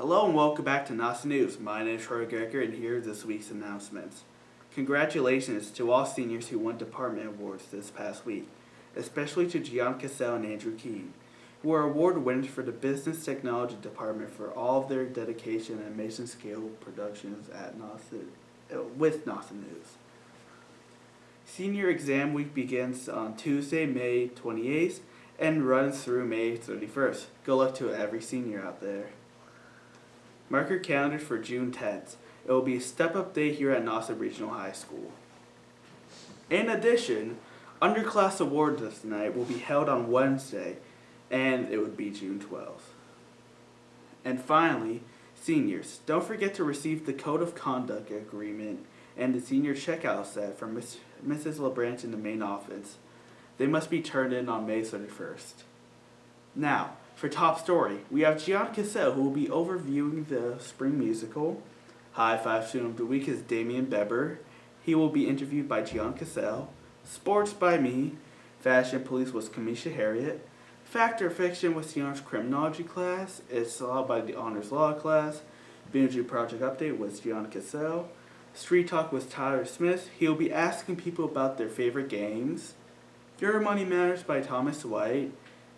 Hello and welcome back to Nauset News. My name is Troy Greger and here are this week's announcements. Congratulations to all seniors who won department awards this past week, especially to Gian Cassell and Andrew Keene, who are award winners for the Business Technology Department for all of their dedication and mission scale productions at with Nauset News. Senior exam week begins on Tuesday, May 28th and runs through May 31st. Good luck to every senior out there. Mark your calendars for June 10th. It will be a step-up day here at Nauset Regional High School. In addition, underclass awards this night will be held on Wednesday, and it would be June 12th. And finally, seniors, don't forget to receive the Code of Conduct Agreement and the senior checkout set from Mrs. LeBranch in the main office. They must be turned in on May 31st. Now, for top story, we have Gian Cassell, who will be overviewing the spring musical. High Five Student of the Week is Damian Bebber. He will be interviewed by Gian Cassell. Sports by me. Fashion Police was Kamisha Harriet. Fact or Fiction was Gian's criminology class. It's Law by the Honors Law class. Binge Project Update was Gian Cassell. Street Talk was Tyler Smith. He'll be asking people about their favorite games. Your Money Matters by Thomas White.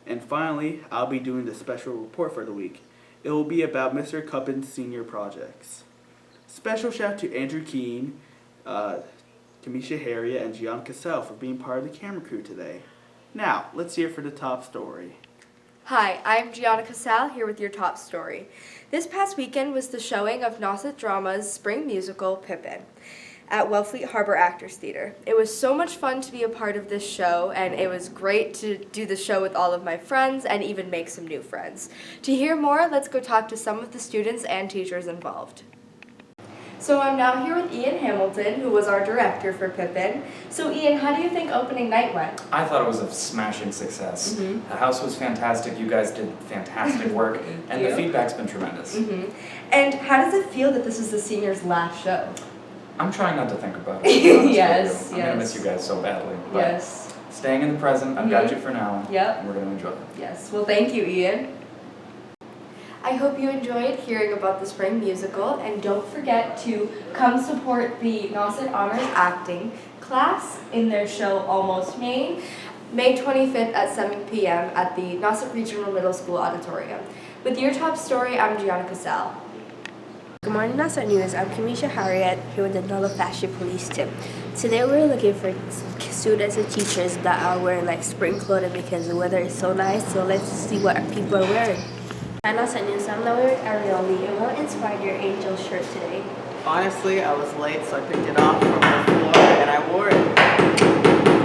And finally, I'll be doing the special report for the week. It will be about Mr. Kuppens' senior projects. Special shout out to Andrew Keene, Kamisha Harriet, and Gian Cassell for being part of the camera crew today. Now, let's hear for the top story. Hi, I'm Gianna Cassell here with your top story. This past weekend was the showing of Nauset Drama's spring musical, Pippin, at Wellfleet Harbor Actors Theater. It was so much fun to be a part of this show, and it was great to do the show with all of my friends and even make some new friends. To hear more, let's go talk to some of the students and teachers involved. So I'm now here with Ian Hamilton, who was our director for Pippin. So Ian, how do you think opening night went? I thought it was a smashing success. The house was fantastic, you guys did fantastic work, and the feedback's been tremendous. And how does it feel that this is the seniors' last show? I'm trying not to think about it. Yes, I'm going to miss you guys so badly. But yes. Staying in the present, I've got you for now. Yep. And we're going to enjoy it. Yes. Well, thank you, Ian. I hope you enjoyed hearing about the spring musical, and don't forget to come support the Nauset Honors Acting class in their show Almost Maine, May 25th at 7 p.m. at the Nauset Regional Middle School Auditorium. With your top story, I'm Gianna Cassell. Good morning, Nauset News. I'm Kamisha Harriet here with another Fashion Police tip. Today we're looking for students and teachers that are wearing like spring clothing because the weather is so nice. So let's see what people are wearing. Hi, Nauset News. I'm now wearing Arioli, and what inspired your angel shirt today? Honestly, I was late, so I picked it off from the floor and I wore it.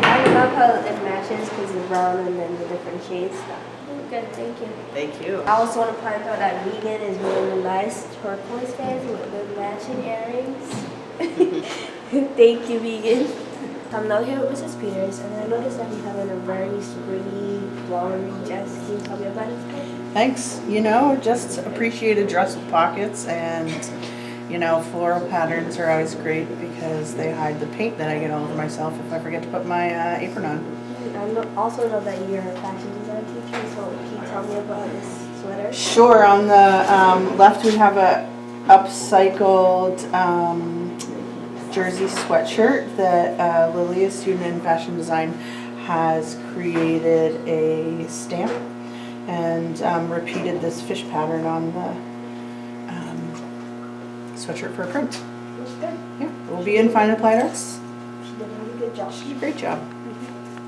I love how it matches because it's brown and then the different shades. Good, thank you. Thank you. I also want to point out that Vegan is wearing a nice turquoise pants with the matching earrings. Thank you, Vegan. I'm now here with Mrs. Peters, and I noticed that you're having a very springy, flowery dress. Can you tell me about it? Thanks. You know, just appreciate a dress with pockets, and you know, floral patterns are always great because they hide the paint that I get all over myself if I forget to put my apron on. I also know that you're a fashion design teacher, so can you tell me about this sweater? Sure. On the left, we have a upcycled jersey sweatshirt that Lily, a student in fashion design, has created a stamp and repeated this fish pattern on the sweatshirt for a print. That's good. Yeah, it will be in Fine Applied Arts. She did a really good job. She did a great job.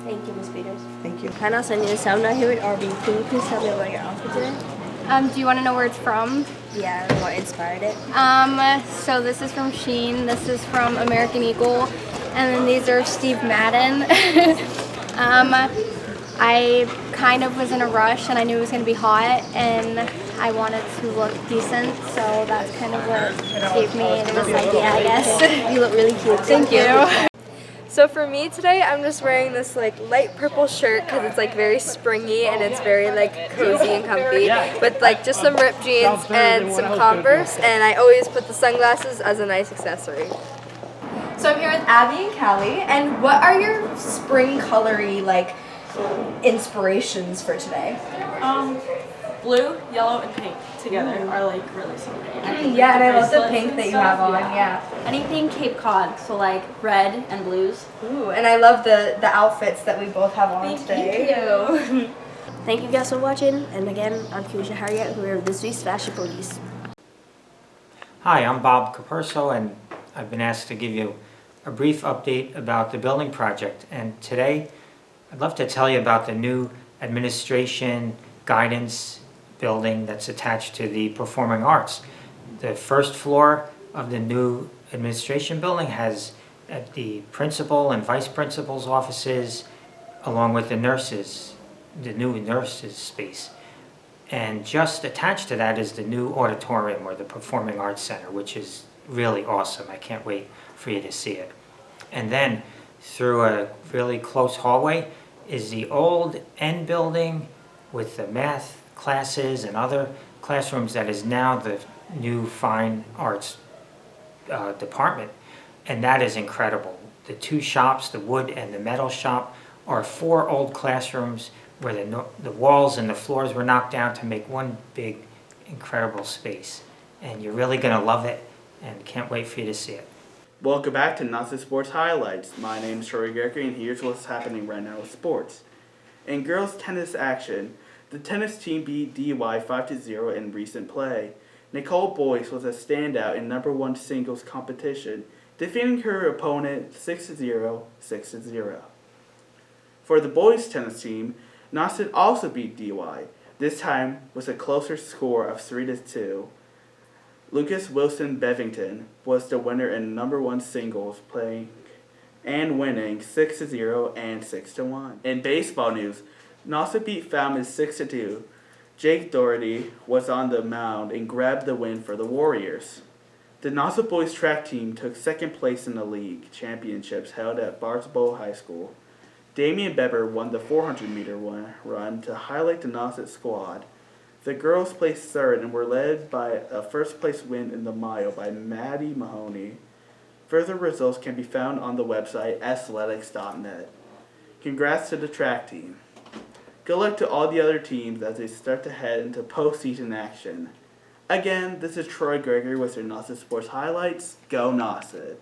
Thank you, Ms. Peters. Thank you. Hi, Nauset News. I'm not here with RB. Can you please tell me about your outfit today? Do you want to know where it's from? Yeah, and what inspired it? So this is from Shein, this is from American Eagle, and then these are Steve Madden. I kind of was in a rush and I knew it was going to be hot and I wanted to look decent, so that's kind of what gave me this idea, I guess. You look really cute. Thank you. So for me today, I'm just wearing this like light purple shirt because it's like very springy and it's very like cozy and comfy, with like just some ripped jeans and some Converse, and I always put the sunglasses as a nice accessory. So I'm here with Abby and Callie, and what are your spring colory like inspirations for today? blue, yellow, and pink together are like really so pretty. Yeah, and I love the Bracelets pink and that you stuff, have on. Yeah. Anything Cape Cod, so like red and blues. Ooh, and I love the outfits that we both have on today. Thank you. Thank you guys for watching. And again, I'm Kumisha Harriet, here with this week's Fashion Police. Hi, I'm Bob Caperso, and I've been asked to give you a brief update about the building project. And today, I'd love to tell you about the new administration guidance building that's attached to the Performing Arts. The first floor of the new administration building has the principal and vice principal's offices, along with the new nurses' space. And just attached to that is the new auditorium, or the Performing Arts Center, which is really awesome. I can't wait for you to see it. And then through a really close hallway is the old N building with the math classes and other classrooms that is now the new Fine Arts department. And that is incredible. The two shops, the wood and the metal shop, are 4 old classrooms where the walls and the floors were knocked down to make one big, incredible space. And you're really going to love it, and can't wait for you to see it. Welcome back to Nauset Sports Highlights. My name is Troy Gregory, and here's what's happening right now with sports. In girls tennis action, the tennis team beat DY 5-0 in recent play. Nicole Boyce was a standout in #1 singles competition, defeating her opponent 6-0, 6-0. For the boys tennis team, Nauset also beat DY, this time with a closer score of 3-2. Lucas Wilson Bevington was the winner in #1 singles, playing and winning 6-0 and 6-1. In baseball news, Nauset beat Falmouth 6-2. Jake Doherty was on the mound and grabbed the win for the Warriors. The Nauset boys track team took second place in the league championships held at Barnstable High School. Damian Bebber won the 400-meter run to highlight the Nauset squad. The girls placed third and were led by a first-place win in the mile by Maddie Mahoney. Further results can be found on the website athletics.net. Congrats to the track team. Good luck to all the other teams as they start to head into postseason action. Again, this is Troy Gregory with your Nauset Sports Highlights. Go Nauset!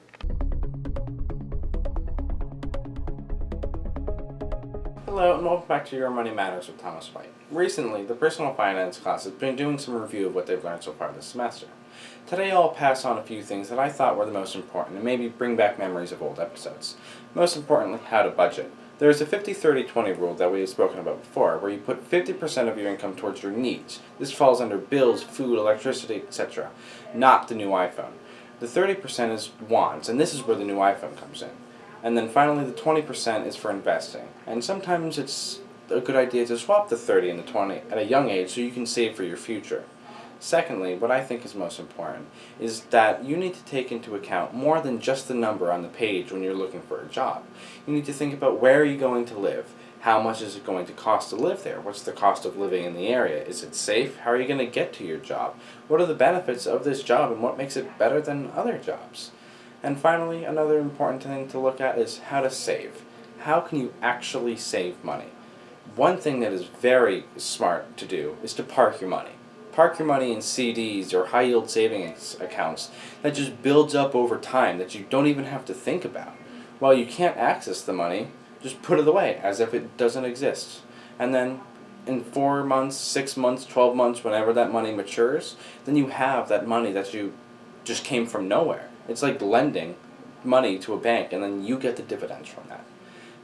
Hello and welcome back to Your Money Matters with Thomas White. Recently, the personal finance class has been doing some review of what they've learned so far this semester. Today I'll pass on a few things that I thought were the most important and maybe bring back memories of old episodes. Most importantly, how to budget. There is a 50-30-20 rule that we have spoken about before, where you put 50% of your income towards your needs. This falls under bills, food, electricity, etc., not the new iPhone. The 30% is wants, and this is where the new iPhone comes in. And then finally, the 20% is for investing. And sometimes it's a good idea to swap the 30 and the 20 at a young age so you can save for your future. Secondly, what I think is most important is that you need to take into account more than just the number on the page when you're looking for a job. You need to think about where are you going to live? How much is it going to cost to live there? What's the cost of living in the area? Is it safe? How are you going to get to your job? What are the benefits of this job and what makes it better than other jobs? And finally, another important thing to look at is how to save. How can you actually save money? One thing that is very smart to do is to park your money. Park your money in CDs or high-yield savings accounts that just builds up over time that you don't even have to think about. While you can't access the money, just put it away as if it doesn't exist. And then in 4 months, 6 months, 12 months, whenever that money matures, then you have that money that you just came from nowhere. It's like lending money to a bank and then you get the dividends from that.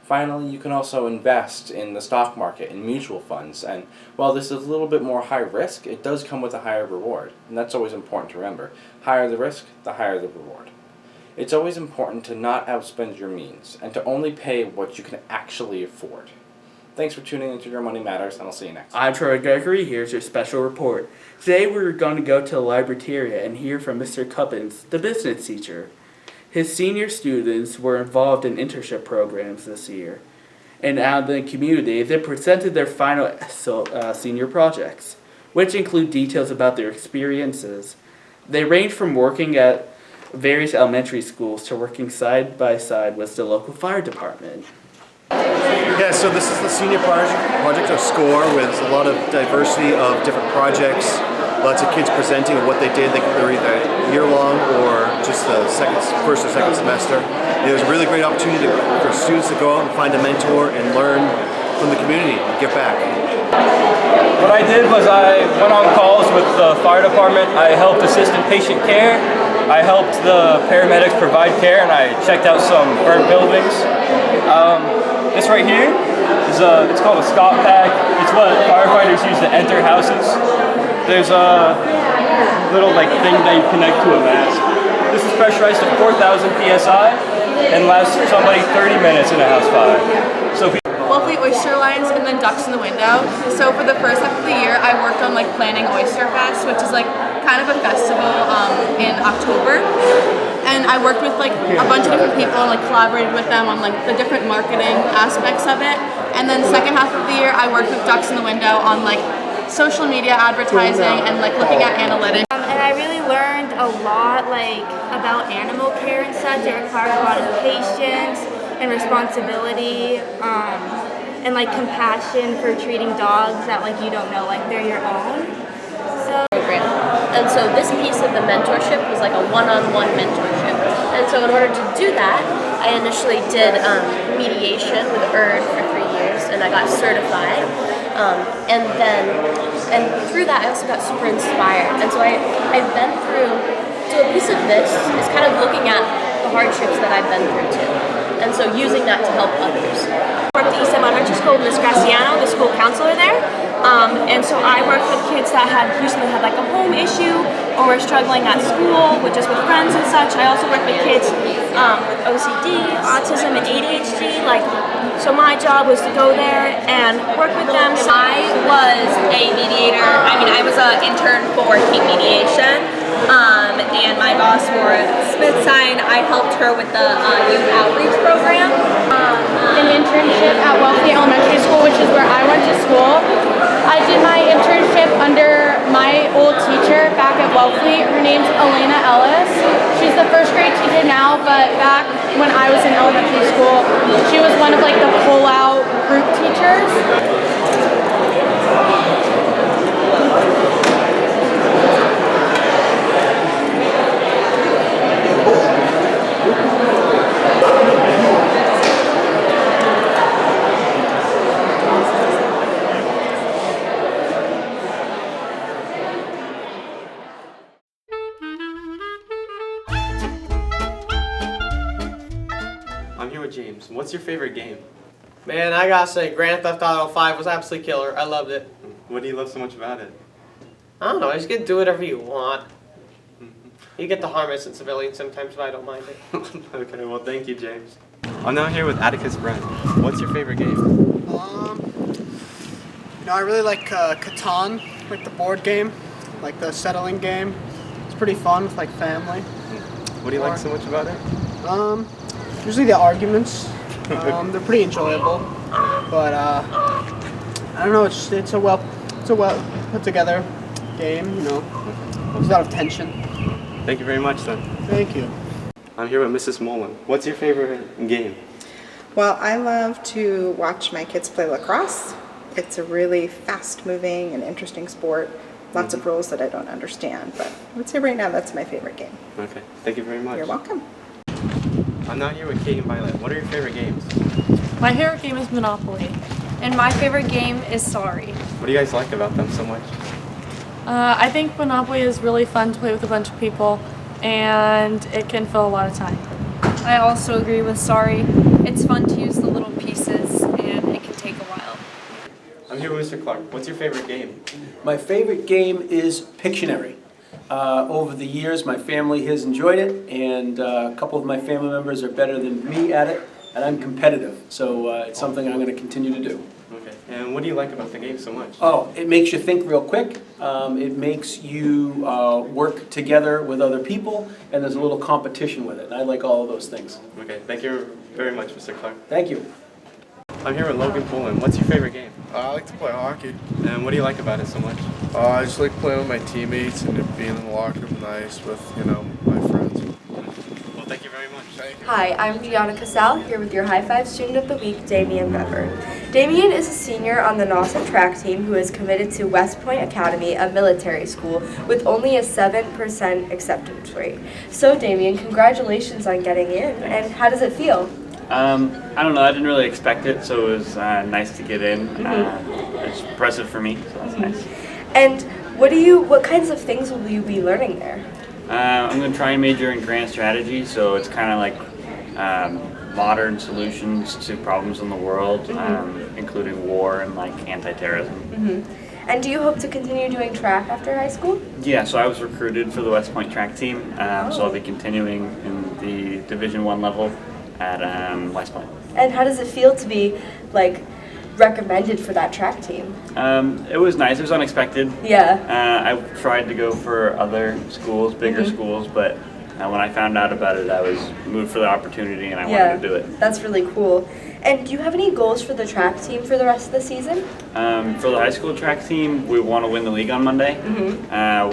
Finally, you can also invest in the stock market, in mutual funds, and while this is a little bit more high risk, it does come with a higher reward, and that's always important to remember. Higher the risk, the higher the reward. It's always important to not outspend your means, and to only pay what you can actually afford. Thanks for tuning into Your Money Matters, and I'll see you next time. I'm Troy Gregory. Here's your special report. Today we're going to go to the librarian and hear from Mr. Kuppens, the business teacher. His senior students were involved in internship programs this year, and out in the community they presented their final senior projects, which include details about their experiences. They range from working at various elementary schools to working side by side with the local fire department. Yeah, so this is the senior project of SCORE with a lot of diversity of different projects, lots of kids presenting of what they did. They're either year-long or just the first or second semester. It was a really great opportunity for students to go out and find a mentor and learn from the community and give back. What I did was I went on calls with the fire department. I helped assist in patient care. I helped the paramedics provide care, and I checked out some burnt buildings. This right here is it's called a Scott pack. It's what firefighters use to enter houses. There's a little thing that you connect to a mask. This is pressurized to 4,000 psi and lasts somebody 30 minutes in a house fire. So Wellfleet oyster lines and then ducks in the window. So for the first half of the year, I worked on planning Oyster Fest, which is kind of a festival in October. And I worked with a bunch of different people and collaborated with them on the different marketing aspects of it. And then second half of the year, I worked with Ducks in the Window on social media advertising and looking at analytics. And I really learned a lot about animal care and such. It requires a lot of patience and responsibility and compassion for treating dogs that you don't know they're your own. So and so this piece of the mentorship was a one-on-one mentorship. And so in order to do that, I initially did mediation with EARN for 3 years, and I got certified. And through that, I also got super inspired. And so I've been through, so a piece of this is kind of looking at the hardships that I've been through too. And so using that to help others. I worked at East Elementary School with Miss Graciano, the school counselor there. And so I worked with kids that had recently had a home issue or were struggling at school, just with friends and such. I also worked with kids with OCD, autism, and ADHD. So my job was to go there and work with them. So I was a mediator. I was an intern for Keep Mediation. And my boss, Laura Smithstein, I helped her with the youth outreach program. An internship at Wellfleet Elementary School, which is where I went to school. I did my internship under my old teacher back at Wellfleet. Her name's Elena Ellis. She's the first grade teacher now, but back when I was in elementary school, she was one of the pull-out group teachers. I'm here with James. What's your favorite game? Man, I gotta say, Grand Theft Auto 5 was absolutely killer. I loved it. What do you love so much about it? I don't know, you just get to do whatever you want. You get to harm innocent civilians sometimes, but I don't mind it. Okay, well thank you, James. I'm now here with Atticus Brent. What's your favorite game? I really like Catan, the board game, the settling game. It's pretty fun with family. What do you like so much about it? Usually the arguments. They're pretty enjoyable, but I don't know. It's a well put together game. There's a lot of tension. Thank you very much, then. Thank you. I'm here with Mrs. Mullen. What's your favorite game? Well, I love to watch my kids play lacrosse. It's a really fast-moving and interesting sport. Lots of rules that I don't understand, but I would say right now that's my favorite game. Okay, thank you very much. You're welcome. I'm now here with Kate and Violet. What are your favorite games? My favorite game is Monopoly. And my favorite game is Sorry. What do you guys like about them so much? I think Monopoly is really fun to play with a bunch of people, and it can fill a lot of time. I also agree with Sorry. It's fun to use the little pieces, and it can take a while. I'm here with Mr. Clark. What's your favorite game? My favorite game is Pictionary. Over the years, my family has enjoyed it, and a couple of my family members are better than me at it, and I'm competitive, so it's something I'm going to continue to do. Okay, and what do you like about the game so much? Oh, it makes you think real quick. It makes you work together with other people, and there's a little competition with it, and I like all of those things. Okay, thank you very much, Mr. Clark. Thank you. I'm here with Logan Pullen. What's your favorite game? I like to play hockey. And what do you like about it so much? I just like playing with my teammates and being in the locker room nice with, my friends. Well, thank you very much. Hi, I'm Gianna Casal, here with your High Five Student of the Week, Damian Bebber. Damian is a senior on the Nauset track team who is committed to West Point Academy, a military school, with only a 7% acceptance rate. So Damian, congratulations on getting in, and how does it feel? I don't know, I didn't really expect it, so it was nice to get in. It's impressive for me, so that's nice. And what kinds of things will you be learning there? I'm going to try and major in grand strategy, so it's kind of like modern solutions to problems in the world, including war and like anti-terrorism. And do you hope to continue doing track after high school? Yeah, so I was recruited for the West Point track team, so I'll be continuing in the Division I level at West Point. And how does it feel to be like recommended for that track team? It was nice. It was unexpected. Yeah. I tried to go for other schools, bigger schools, but when I found out about it, I was moved for the opportunity and I wanted to do it. That's really cool. And do you have any goals for the track team for the rest of the season? For the high school track team, we want to win the league on Monday.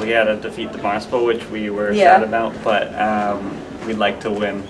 We had to defeat the Barnstable, which we were sad about, but we'd like to win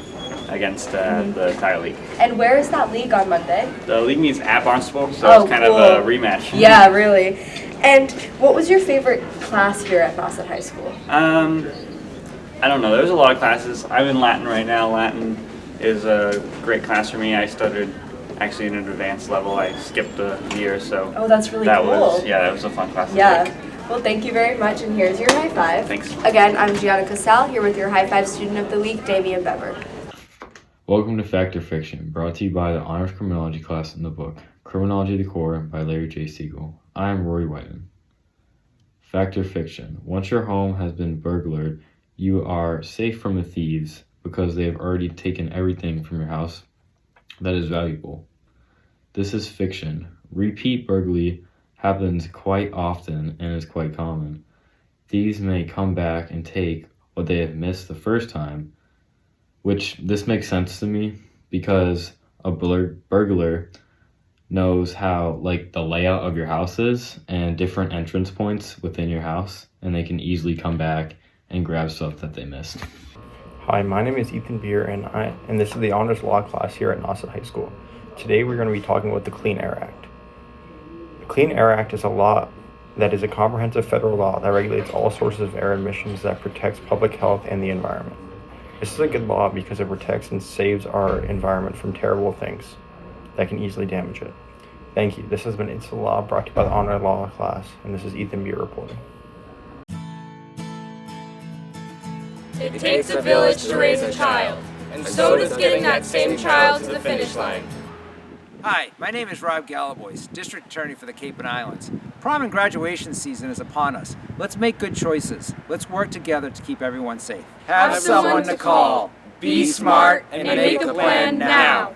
against the entire league. And where is that league on Monday? The league meets at Barnstable, so it's kind of a rematch. Yeah, really. And what was your favorite class here at Nauset High School? I don't know. There's a lot of classes. I'm in Latin right now. Latin is a great class for me. I started actually in an advanced level. I skipped a year, so that's really that cool. that was a fun class to take. Well, thank you very much, and here's your high five. Thanks. Again, I'm Gianna Casal, here with your High Five Student of the Week, Damian Bebber. Welcome to Fact or Fiction, brought to you by the Honors Criminology class in the book Criminology of the Core by Larry J. Siegel. I am Rory Whiteman. Fact or Fiction. Once your home has been burglared, you are safe from the thieves because they have already taken everything from your house that is valuable. This is fiction. Repeat burglary happens quite often and is quite common. Thieves may come back and take what they have missed the first time, which this makes sense to me because a burglar knows how like the layout of your house is and different entrance points within your house, and they can easily come back and grab stuff that they missed. Hi, my name is Ethan Beer, and this is the Honors Law class here at Nauset High School. Today we're going to be talking about the Clean Air Act. The Clean Air Act is a law that is a comprehensive federal law that regulates all sources of air emissions that protects public health and the environment. This is a good law because it protects and saves our environment from terrible things that can easily damage it. Thank you. This has been It's the Law, brought to you by the Honor Law class, and this is Ethan Beer reporting. It takes a village to raise a child, and so does getting that same child to the finish line. Hi, my name is Rob Galabois, District Attorney for the Cape and Islands. Prom and graduation season is upon us. Let's make good choices. Let's work together to keep everyone safe. Have someone to call. Be smart and make a plan now.